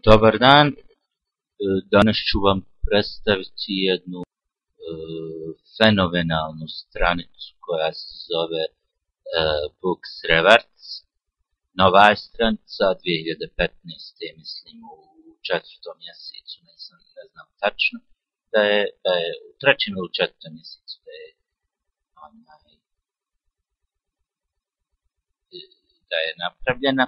Dobar dan, danas ću vam predstaviti jednu fenomenalnu stranicu koja se zove Books Rewards. Nova je stranica 2015. mislim u 4. mjesecu, ne znam tačno, da je u 3. ili 4. mjesecu da je napravljena.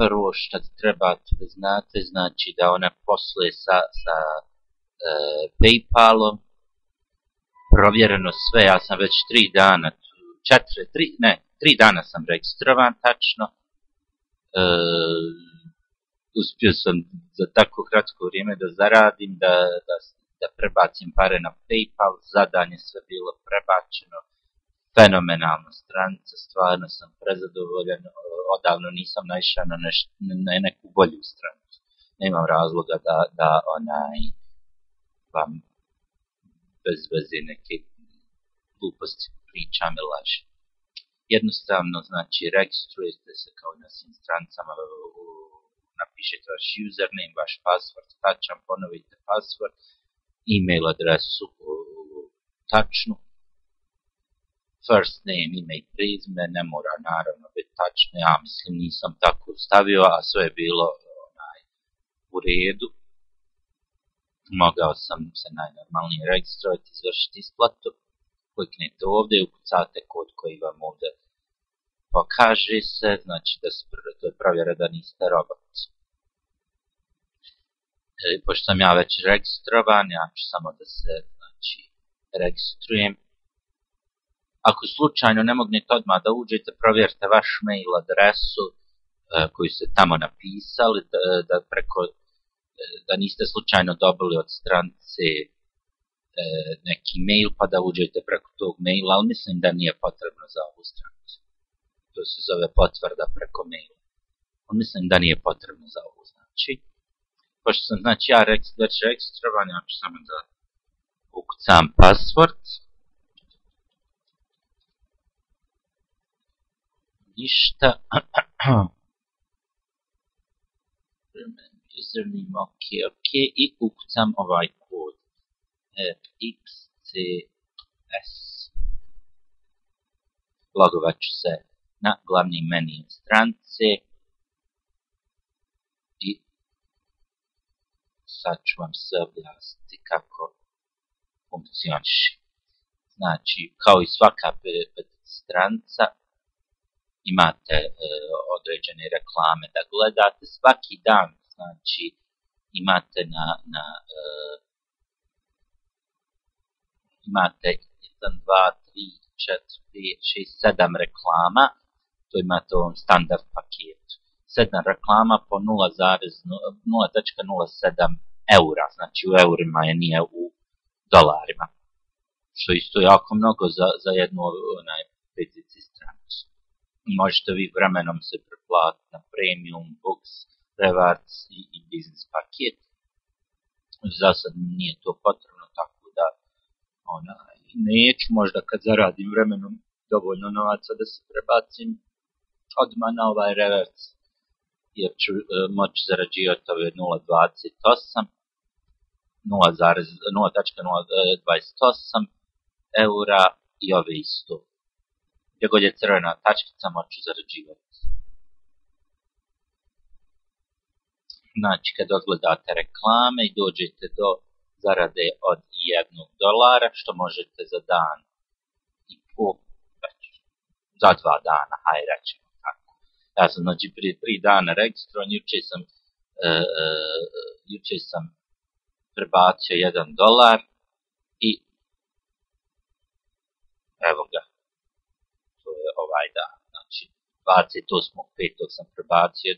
Prvo što trebate da znate, znači da ona posluje sa PayPalom, provjereno sve, ja sam već 3 dana sam registrovan tačno, uspio sam za tako kratko vrijeme da zaradim, da prebacim pare na PayPal, zadanje sve bilo prebačeno, fenomenalna stranica, stvarno sam prezadovoljan, odavno nisam naišao na neku bolju stranicu. Nemam razloga da vam bez veze neke gluposti pričam i lažem. Jednostavno, znači, registrujete se kao i na svim stranicama, napišete vaš username, vaš password, tačan, ponovite password, email adresu tačnu, first name, ime i prezime, ne mora naravno biti tačno, ja mislim nisam tako stavio, a sve je bilo u redu. Mogao sam se najnormalnije registrovati, izvršiti isplatu, kliknete ovdje, ukucate kod koji vam ovdje pokaže se, znači to je provjera da niste robot. Pošto sam ja već registrovan, ja ću samo da se registrujem. Ako slučajno ne mognete odmah da uđete, provjerite vaš mail adresu koju ste tamo napisali, da niste slučajno dobili od stranice neki mail pa da uđete preko tog maila, ali mislim da nije potrebno za ovu stranicu. To se zove potvrda preko maila. Ali mislim da nije potrebno za ovu, znači. Pošto sam ja već registrovan, ja ću samo da ukucam password. Ništa. Username, ok, i ukucam ovaj kod. XCS. Logovat ću se na glavni menu stranice. I sad ću vam se objasniti kako funkcioniše. Znači, kao i svaka stranica, imate određene reklame da gledate svaki dan, znači imate imate 1, 2, 3, 4, 5, 6, 7 reklama, to imate u ovom standard paketu. 7 reklama po 0,07 eura, znači u eurima je, nije u dolarima, što isto jako mnogo za jednu PCC stranicu. Možete vi vremenom se preplatiti na Premium, Books, Rewards i Business paket. Za sad nije to potrebno, tako da neću možda kad zaradim vremenom dovoljno novaca da se prebacim odmah na ovaj Rewards, jer ću moći zarađivati ove 0,28 eura i ove isto. Gdje god je crvena tačkica moću zarađivati. Znači, kad odgledate reklame i dođete do zarade od $1, što možete za dan i pol, za 2 dana, hajde rećemo tako. Ja sam prije 3 dana registrovan, jučer sam prebacio $1 i evo ga. Ovaj dan, znači 28.5. sam prebacio $1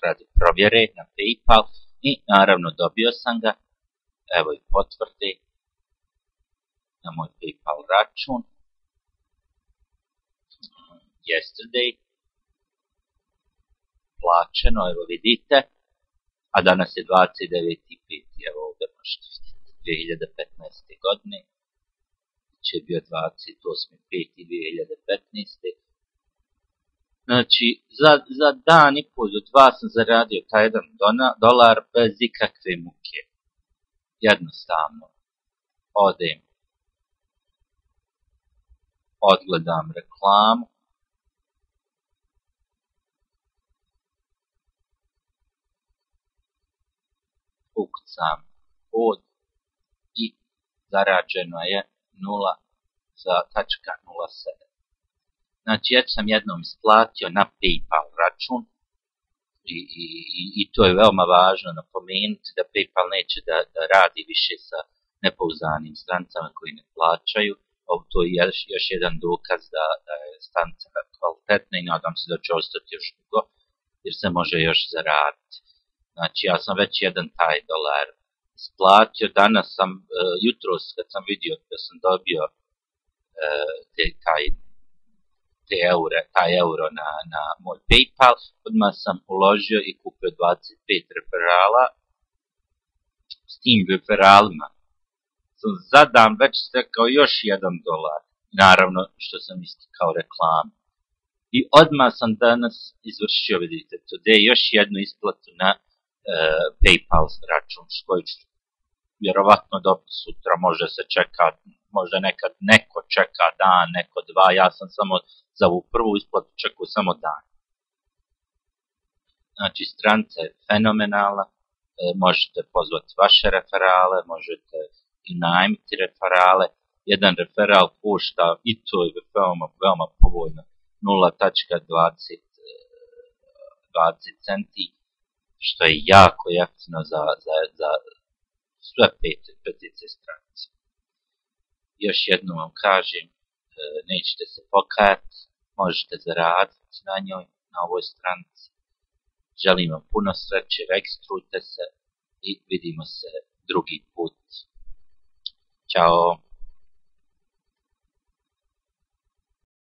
radi provjere na PayPal i naravno dobio sam ga, evo i potvrde na moj PayPal račun, yesterday, plaćeno, evo vidite, a danas je 29.5. evo ovdje možete vidjeti, 2015. godine. Je bio 28.5.2015. Znači, za dan i pol do dva sam zaradio taj $1 bez ikakve muke. Jednostavno. Odem, odgledam reklamu, ukucam kod i zarađeno je 0,07. Znači, ja sam jednom isplatio na PayPal račun i to je veoma važno napomenuti da PayPal neće da radi više sa nepouzdanim strancama koji ne plaćaju. To je još jedan dokaz da je stranica kvalitetna i nadam se da će ostati još dugo jer se može još zaraditi. Znači, ja sam već jedan taj dolar isplatio. Danas sam, jutros kad sam vidio da sam dobio taj euro na moj PayPal, odmah sam uložio i kupio 25 referala. S tim referalima sam za dan već stekao još $1. Naravno što sam istikao reklamu. I odmah sam danas izvršio, vidite, today još jednu isplatu na PayPal račun, koji ću vjerovatno dobiti sutra, može se čekati, možda nekad neko čeka dan, neko dva, ja sam samo za ovu prvu isplatu čekao samo dan. Znači, stranica je fenomenalna, možete pozvati vaše referale, možete i najmiti referale. Jedan referal košta, i to je veoma povoljno, 0,20 centi, što je jako jeftino za sve petice stranice. Još jednom vam kažem, nećete se pokajati, možete zaraditi na njoj, na ovoj stranici. Želim vam puno sreće, registrujte se i vidimo se drugi put. Ćao!